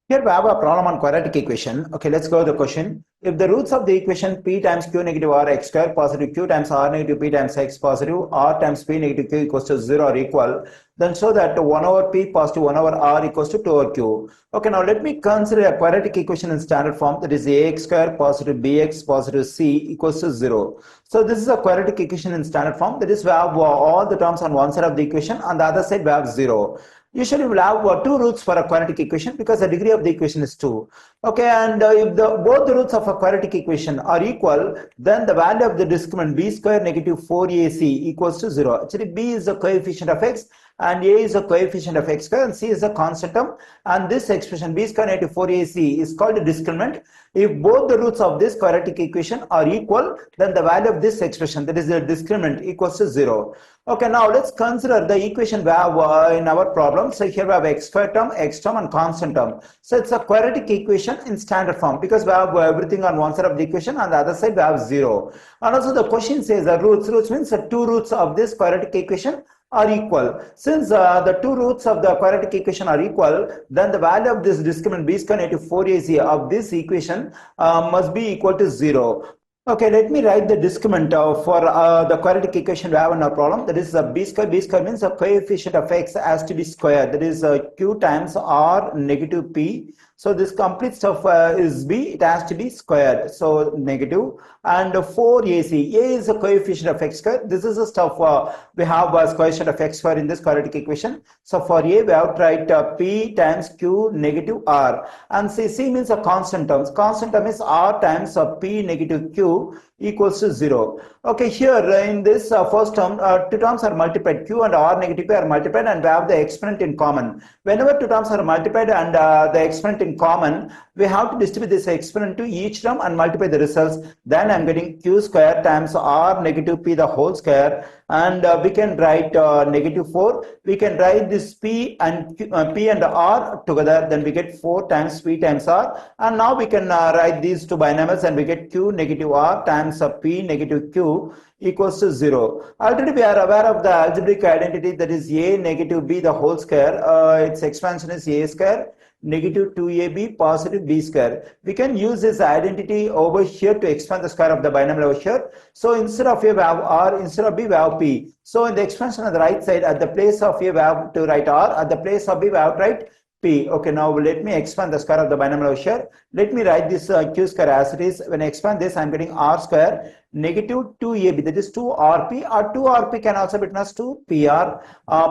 Here we have a problem on quadratic equation. Okay, let's go to the question. If the roots of the equation p times q negative r x square positive q times r negative p times x positive r times p negative q equals to 0 are equal, then show that 1 over p positive 1 over r equals to 2 over q. Okay, now let me consider a quadratic equation in standard form, that is ax square positive bx positive c equals to 0. So this is a quadratic equation in standard form, that is we have all the terms on one side of the equation, on the other side we have 0. Usually we'll have two roots for a quadratic equation because the degree of the equation is 2. Okay, and if both the roots of a quadratic equation are equal, then the value of the discriminant b square negative 4ac equals to 0. Actually, b is the coefficient of x and a is the coefficient of x square and c is the constant term, and this expression b square negative 4ac is called a discriminant. If both the roots of this quadratic equation are equal, then the value of this expression, that is the discriminant, equals to 0. Okay, now let's consider the equation we have in our problem. So here we have x square term, x term and constant term. So it's a quadratic equation in standard form because we have everything on one side of the equation, and the other side we have 0. And also the question says the roots. Roots means the two roots of this quadratic equation are equal. Since the two roots of the quadratic equation are equal, then the value of this discriminant b square negative 4ac of this equation must be equal to 0. Okay, let me write the discriminant for the quadratic equation we have in our problem. That is b square. B square means the coefficient of x has to be squared. That is q times r negative p. So this complete stuff is b. It has to be squared. So negative, and 4ac. A is the coefficient of x square. This is the stuff we have coefficient of x square in this quadratic equation. So for a we have to write p times q negative r, and c means a constant term. Constant term is r times p negative q equals to 0. Okay, here in this first term, two terms are multiplied, q and r negative p are multiplied, and we have the exponent in common. Whenever two terms are multiplied and the exponent in common, we have to distribute this exponent to each term and multiply the results. Then I'm getting q square times r negative p the whole square, and we can write negative 4. We can write this p and r together, then we get 4 times p times r, and now we can write these two binomials and we get q negative r times p negative q equals to 0. Already we are aware of the algebraic identity, that is a negative b the whole square. Its expansion is a square negative 2ab positive b square. We can use this identity over here to expand the square of the binomial over here. So instead of a we have r, instead of b we have p. So in the expansion on the right side, at the place of a we have to write r, at the place of b we have to write p. Okay, now let me expand the square of the binomial over here. Let me write this q square as it is. When I expand this, I'm getting r square negative 2ab, that is 2rp, or 2rp can also be written as 2pr,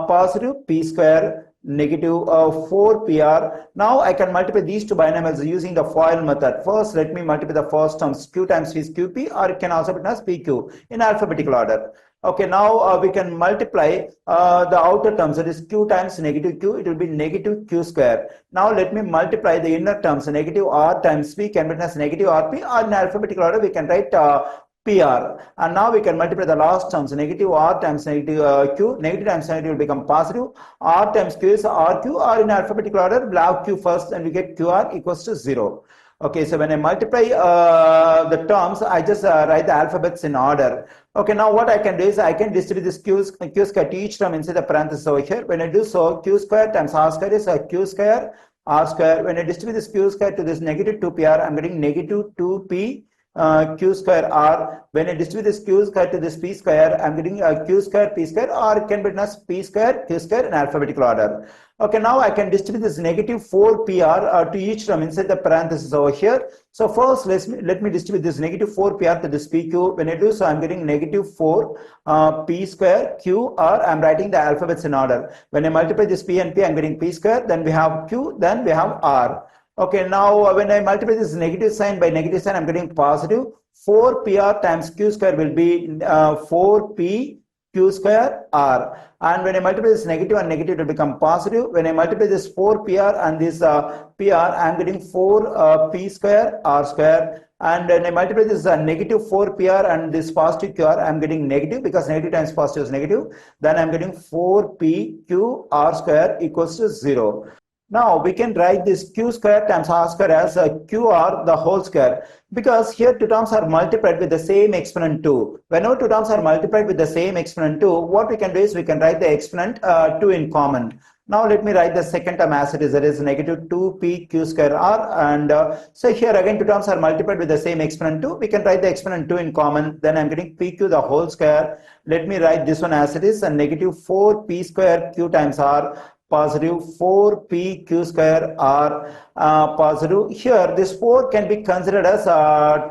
positive p square negative 4pr. Now I can multiply these two binomials using the FOIL method. First, let me multiply the first terms, q times p is qp, or it can also be written as pq in alphabetical order. Okay, now we can multiply the outer terms, that is q times negative q, it will be negative q square. Now let me multiply the inner terms, negative r times p can be written as negative rp, or in alphabetical order we can write PR. And now we can multiply the last terms, negative r times negative q, negative times negative will become positive, r times q is rq, or in alphabetical order we'll have q first and we get qr equals to 0. Okay, so when I multiply the terms, I just write the alphabets in order. Okay, now what I can do is I can distribute this q square to each term inside the parenthesis over here. When I do so, q square times r square is q square r square. When I distribute this q square to this negative 2pr, I'm getting negative 2p q square r. When I distribute this q square to this p square, I'm getting q square p square, or it can be written as p square q square in alphabetical order. Okay, now I can distribute this negative 4pr to each term inside the parenthesis over here. So first let me distribute this negative 4pr to this pq. When I do so, I'm getting negative 4 p square q, or I'm writing the alphabets in order. When I multiply this p and p, I'm getting p square, then we have q, then we have r. Okay, now when I multiply this negative sign by negative sign, I'm getting positive. 4pr times q square will be 4p q square r. And when I multiply this negative and negative, it will become positive. When I multiply this 4pr and this pr, I'm getting 4p square r square. And when I multiply this negative 4pr and this positive qr, I'm getting negative, because negative times positive is negative. Then I'm getting 4p q r square equals to 0. Now we can write this q square times r square as qr the whole square, because here two terms are multiplied with the same exponent 2. Whenever two terms are multiplied with the same exponent 2, what we can do is we can write the exponent 2 in common. Now let me write the second term as it is, that is negative 2pq square r, and so here again two terms are multiplied with the same exponent 2. We can write the exponent 2 in common, then I'm getting pq the whole square. Let me write this one as it is, and negative 4p square q times r, positive 4pq square r, positive. Here this 4 can be considered as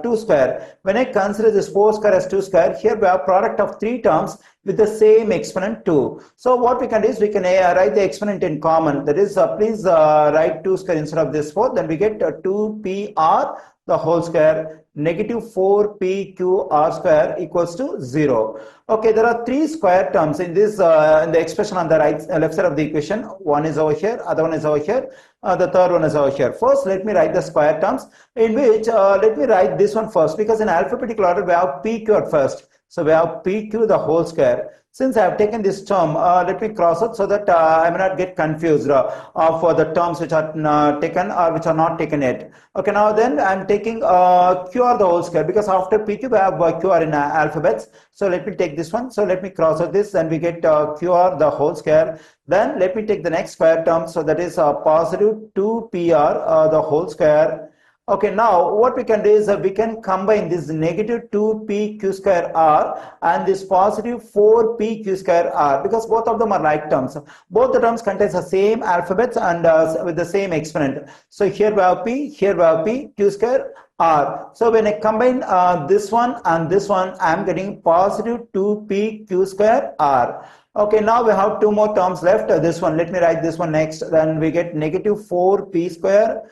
2 square. When I consider this 4 square as 2 square, here we have product of 3 terms with the same exponent 2. So what we can do is we can write the exponent in common, that is please write 2 square instead of this 4, then we get 2pr the whole square, negative 4pqr square equals to 0. Okay, there are 3 square terms in this in the expression on the left side of the equation. One is over here, other one is over here, the third one is over here. First let me write the square terms, in which let me write this one first, because in alphabetical order we have pq at first. So we have pq the whole square. Since I have taken this term, let me cross it so that I may not get confused for the terms which are taken or which are not taken yet. Okay, now then I am taking qr the whole square, because after pq we have qr in alphabets. So let me take this one. So let me cross out this, and we get qr the whole square. Then let me take the next square term. So that is positive 2pr the whole square. Okay, now what we can do is we can combine this negative 2pq square r and this positive 4pq square r, because both of them are like terms. Both the terms contain the same alphabets and with the same exponent. So here we have p, here we have p, q square r. So when I combine this one and this one, I am getting positive 2pq square r. Okay, now we have 2 more terms left. This one, let me write this one next. Then we get negative 4p square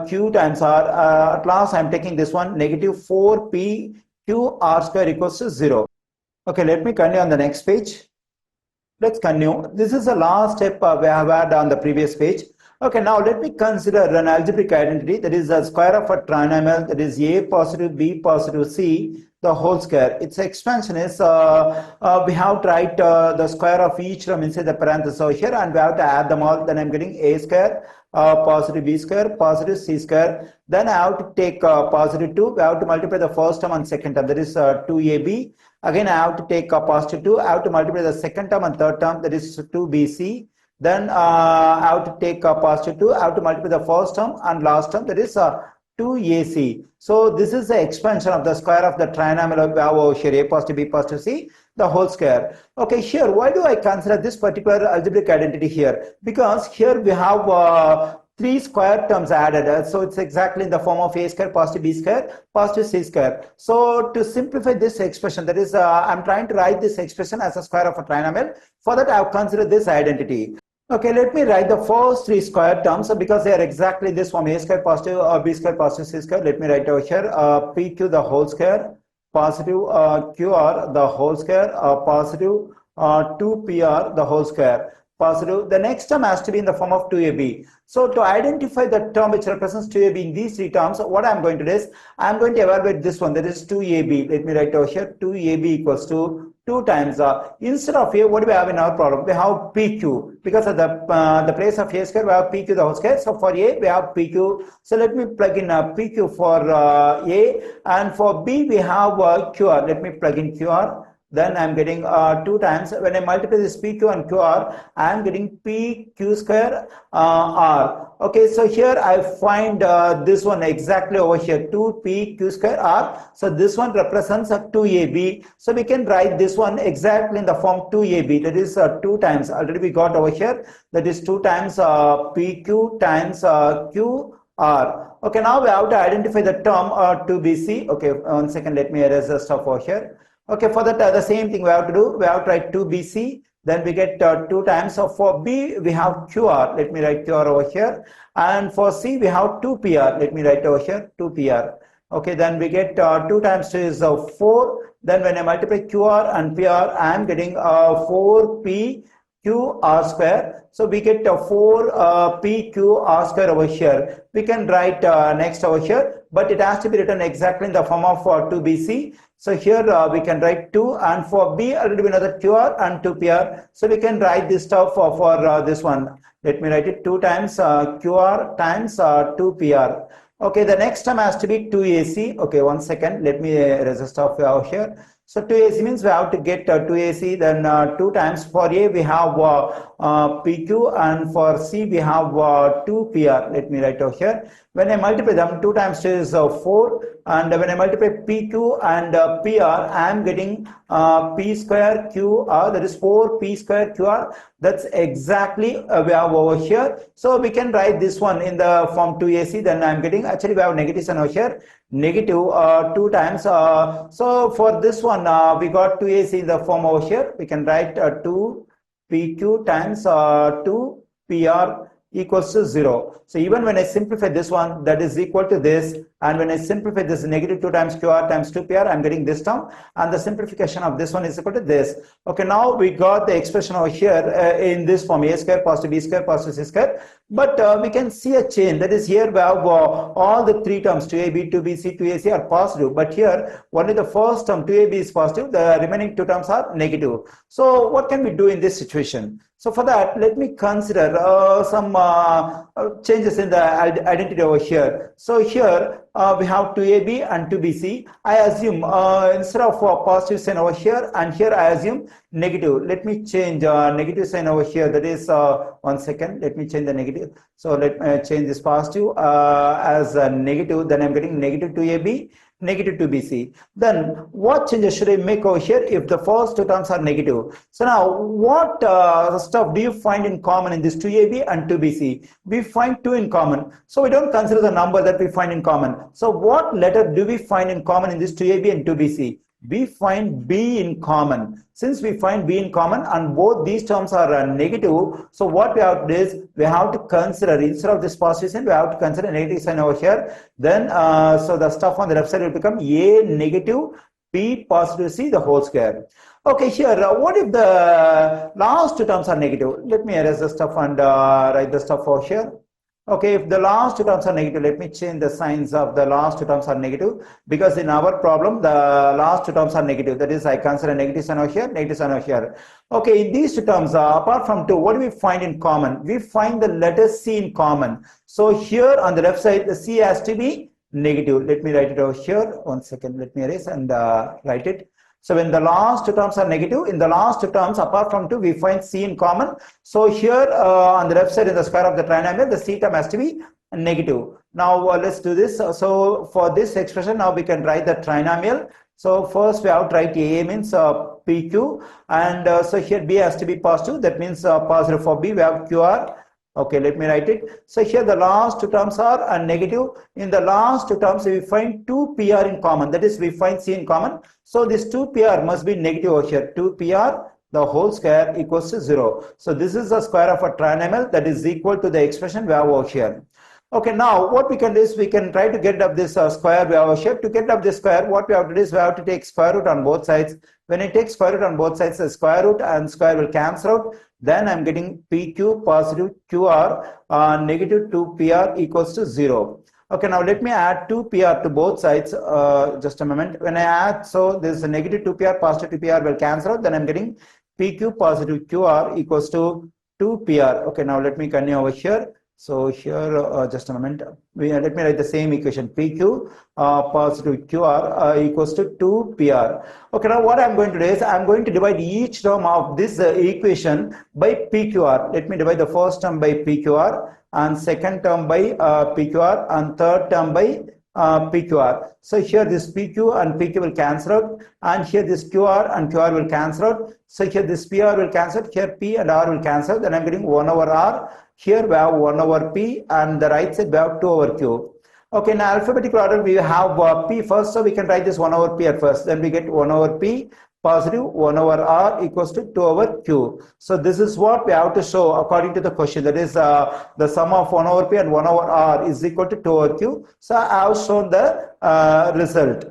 q times r. At last, I am taking this one, negative 4p q r square equals to 0. Okay, let me continue on the next page. Let's continue. This is the last step we have had on the previous page. Okay, now let me consider an algebraic identity, that is the square of a trinomial, that is a positive b positive c the whole square. Its expansion is we have to write the square of each term inside the parenthesis over here, and we have to add them all. Then I'm getting a square positive b square positive c square. Then I have to take positive 2. We have to multiply the first term and second term, that is 2ab. Again I have to take positive 2. I have to multiply the second term and third term, that is 2bc. Then I have to take positive 2. I have to multiply the first term and last term, that is 2ac. So this is the expansion of the square of the trinomial we have over here, a positive b positive c the whole square. Okay, here why do I consider this particular algebraic identity here? Because here we have 3 square terms added, so it's exactly in the form of a square positive b square positive c square. So to simplify this expression, that is I'm trying to write this expression as a square of a trinomial. For that I have considered this identity. Okay, let me write the first 3 square terms because they are exactly this form, a square positive b square positive c square. Let me write over here pq the whole square positive qr the whole square positive 2pr the whole square positive. The next term has to be in the form of 2ab. So to identify the term which represents 2ab in these 3 terms, what I am going to do is I am going to evaluate this one, that is 2ab. Let me write over here 2ab equals to 2 times instead of a, what do we have in our problem? We have pq, because at the place of a square we have pq the whole square. So for a we have pq. So let me plug in pq for a, and for b we have qr. Let me plug in qr. Then I'm getting 2 times. When I multiply this pq and qr, I'm getting pq square r. Okay, so here I find this one exactly over here, 2pq square r. So this one represents a 2ab. So we can write this one exactly in the form 2ab. That is 2 times. Already we got over here. That is 2 times pq times qr. Okay, now we have to identify the term 2bc. Okay, 1 second. Let me erase the stuff over here. Okay, for that the same thing we have to do. We have to write 2bc. Then we get 2 times. So for b we have qr. Let me write qr over here. And for c we have 2pr. Let me write over here 2pr. Okay, then we get 2 times 2 is 4. Then when I multiply qr and pr, I am getting 4p qr square. So we get 4 p q r square over here. We can write next over here, but it has to be written exactly in the form of 2bc. So here we can write 2, and for b already we know that qr and 2pr. So we can write this stuff for this one. Let me write it 2 times qr times 2pr. Okay, the next term has to be 2ac. Okay, 1 second. Let me erase the stuff out here. So 2AC means we have to get 2AC, then 2 times. For A we have PQ, and for C we have 2PR. Let me write over here. When I multiply them, 2 times 2 is 4, and when I multiply PQ and PR, I am getting P square QR, that is 4P square QR. That's exactly we have over here. So we can write this one in the form 2AC. Then I'm getting, actually we have negative sign over here, negative 2 times. So for this one we got 2AC in the form over here. We can write 2PQ times 2PR equals to 0. So even when I simplify this one, that is equal to this, and when I simplify this, negative 2 times QR times 2PR, I'm getting this term, and the simplification of this one is equal to this. Okay, now we got the expression over here in this form, A square positive B square positive C square, but we can see a change. That is, here we have all the 3 terms, 2AB, 2BC, 2AC are positive, but here only the first term 2AB is positive, the remaining 2 terms are negative. So what can we do in this situation? So for that, let me consider some changes in the identity over here. So here we have 2AB and 2BC. I assume instead of positive sign over here, and here I assume negative. Let me change negative sign over here. That is, 1 second, let me change the negative. So let me change this positive as a negative. Then I'm getting negative 2AB, negative 2BC. Then what changes should I make over here if the first 2 terms are negative? So now what stuff do you find in common in this 2AB and 2BC? We find 2 in common. So we don't consider the number that we find in common. So what letter do we find in common in this 2AB and 2BC? We find B in common. Since we find B in common and both these terms are negative, so what we have to do is we have to consider, instead of this positive sign, we have to consider a negative sign over here. Then so the stuff on the left side will become A negative P positive C the whole square. Okay, here what if the last 2 terms are negative? Let me erase the stuff and write the stuff over here. Okay, if the last 2 terms are negative, let me change the signs of the last 2 terms are negative, because in our problem the last 2 terms are negative. That is, I consider negative sign over here, negative sign over here. Okay, in these 2 terms, apart from 2, what do we find in common? We find the letter C in common. So here on the left side, the C has to be negative. Let me write it over here. 1 second, let me erase and write it. So when the last 2 terms are negative, in the last 2 terms apart from 2, we find C in common. So here on the left side in the square of the trinomial, the C term has to be negative. Now let's do this. So for this expression, now we can write the trinomial. So first we have to write A means PQ, and so here B has to be positive. That means positive. For B we have QR. Okay, let me write it. So here the last 2 terms are negative. In the last 2 terms, we find 2PR in common. That is, we find C in common. So this 2PR must be negative over here. 2PR the whole square equals to 0. So this is the square of a trinomial that is equal to the expression we have over here. Okay, now what we can do is we can try to get up this square we have over here. To get up this square, what we have to do is we have to take square root on both sides. When I take square root on both sides, the square root and square will cancel out. Then I'm getting PQ positive QR negative 2PR equals to 0. Okay, now let me add 2PR to both sides. Just a moment. When I add, so this is a negative 2PR, positive 2PR will cancel out. Then I'm getting PQ positive QR equals to 2PR. Okay, now let me continue over here. So here, just a moment, let me write the same equation, PQ positive QR equals to 2PR. Okay, now what I'm going to do is I'm going to divide each term of this equation by PQR. Let me divide the first term by PQR, and second term by PQR, and third term by PQR. So here this PQ and PQ will cancel out, and here this QR and QR will cancel out. So here this PR will cancel out, here P and R will cancel out. Then I'm getting 1 over R. Here we have 1 over P, and the right side we have 2 over Q. Okay, in alphabetical order we have P first, so we can write this 1 over P at first. Then we get 1 over P positive 1 over R equals to 2 over Q. So this is what we have to show according to the question. That is the sum of 1 over P and 1 over R is equal to 2 over Q. So I have shown the result.